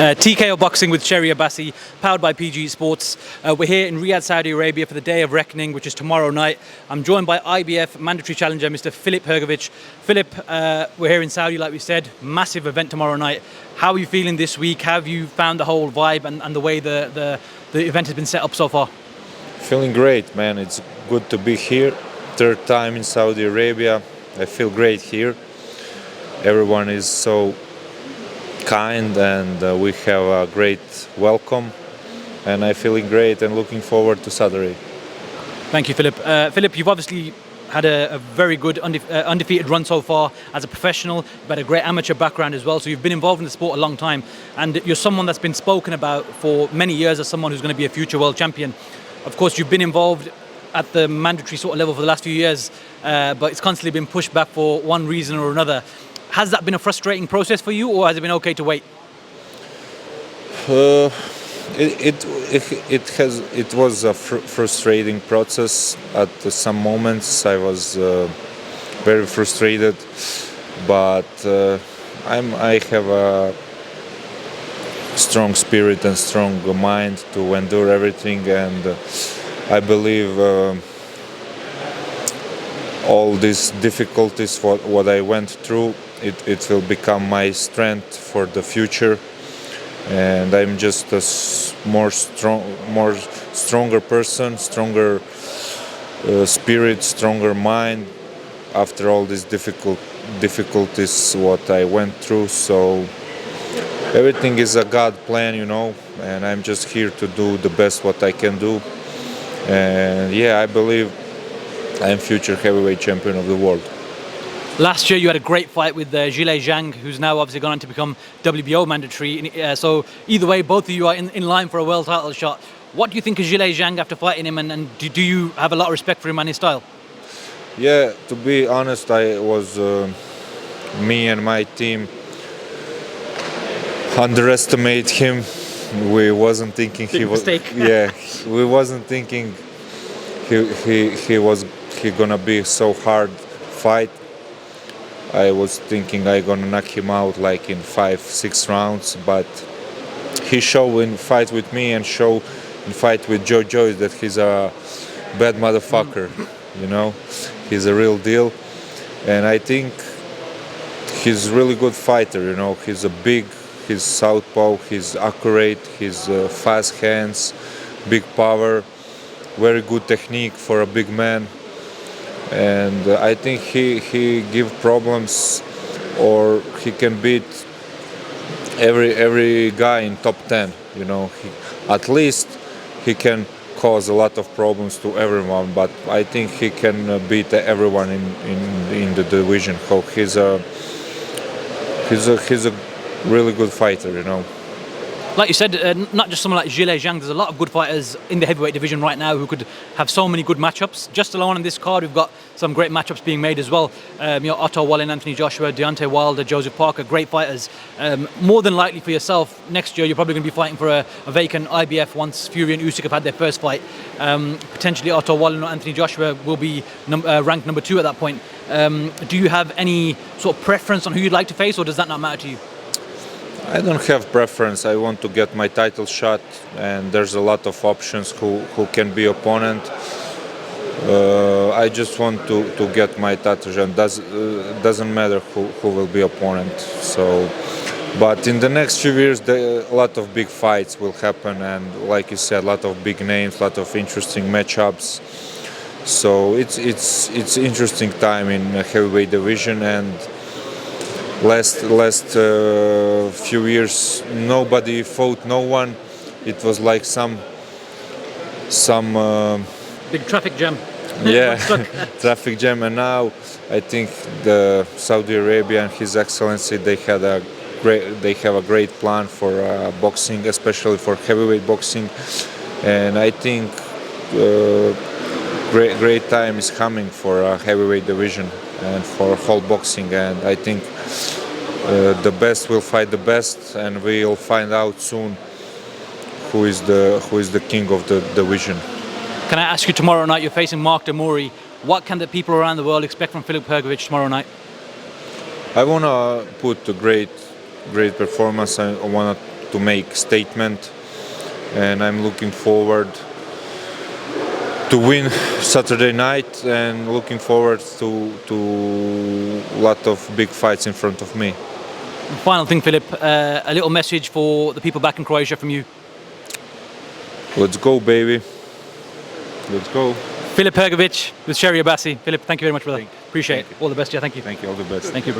TKO Boxing with Sherry Abbasi, powered by PG Sports. We're here in Riyadh, Saudi Arabia for the Day of Reckoning, which is tomorrow night. I'm joined by IBF mandatory challenger, Mr. Filip Hrgovic. Filip, we're here in Saudi, like we said, massive event tomorrow night. How are you feeling this week? How have you found the whole vibe and the way the event has been set up so far? Feeling great, man. It's good to be here. Third time in Saudi Arabia. I feel great here. Everyone is so kind and we have a great welcome, and I'm feeling great and looking forward to Saturday. Thank you, Filip. Filip, you've obviously had a very good undefeated run so far as a professional. You've had a great amateur background as well, so you've been involved in the sport a long time, and you're someone that's been spoken about for many years as someone who's going to be a future world champion. Of course, you've been involved at the mandatory sort of level for the last few years, but it's constantly been pushed back for one reason or another. Has that been a frustrating process for you, or has it been okay to wait? It was a frustrating process. At some moments, I was very frustrated, but I have a strong spirit and strong mind to endure everything, and I believe all these difficulties, what I went through, it will become my strength for the future, and I'm just a stronger person, stronger spirit, stronger mind after all these difficulties what I went through. So everything is a God plan, you know, and I'm just here to do the best what I can do. And yeah, I believe I'm future heavyweight champion of the world. Last year you had a great fight with Jang, who's now obviously gone on to become WBO mandatory. So either way, both of you are in line for a world title shot. What do you think of Jang after fighting him, and do you have a lot of respect for him and his style? Yeah, to be honest, I was me and my team underestimate him. We wasn't thinking he was. Yeah, we wasn't thinking he gonna be so hard fight. I was thinking I gonna knock him out like in 5-6 rounds, but he showed in fight with me and show in fight with Joe that he's a bad motherfucker. You know, he's a real deal, and I think he's a really good fighter. You know, he's he's southpaw, he's accurate, he's fast hands, big power, very good technique for a big man. And I think he give problems, or he can beat every guy in top 10. You know, at least he can cause a lot of problems to everyone. But I think he can beat everyone in the division. So he's a really good fighter. You know. Like you said, not just someone like Jang, there's a lot of good fighters in the heavyweight division right now who could have so many good matchups. Just alone on this card, we've got some great matchups being made as well. Otto Wallin, Anthony Joshua, Deontay Wilder, Joseph Parker, great fighters. More than likely for yourself, next year you're probably going to be fighting for a vacant IBF once Fury and Usyk have had their first fight. Potentially Otto Wallin or Anthony Joshua will be ranked number 2 at that point. Do you have any sort of preference on who you'd like to face, or does that not matter to you? I don't have preference. I want to get my title shot, and there's a lot of options who can be opponent. I just want to get my title shot. Doesn't matter who will be opponent. So, but in the next few years, a lot of big fights will happen, and like you said, a lot of big names, a lot of interesting matchups. So it's interesting time in the heavyweight division, and last few years nobody fought no one. It was like some big traffic jam. Yeah, traffic jam. And now I think the Saudi Arabia and His Excellency, they have a great plan for boxing, especially for heavyweight boxing. And I think great time is coming for a heavyweight division and for whole boxing, and I think the best will fight the best, and we'll find out soon who is the king of the division. Can I ask you, tomorrow night you're facing Mark Demuri. What can the people around the world expect from Filip Hrgovic tomorrow night? I want to put a great performance. I want to to make statement, and I'm looking forward to win Saturday night, and looking forward to a lot of big fights in front of me. Final thing, Filip, a little message for the people back in Croatia from you. Let's go, baby. Let's go. Filip Hrgovic with Sherry Abbasi. Filip, thank you very much for that. Thank you. Appreciate Thank it. you. All the best. Yeah, thank you. Thank you. All the best. Thank you. Bro.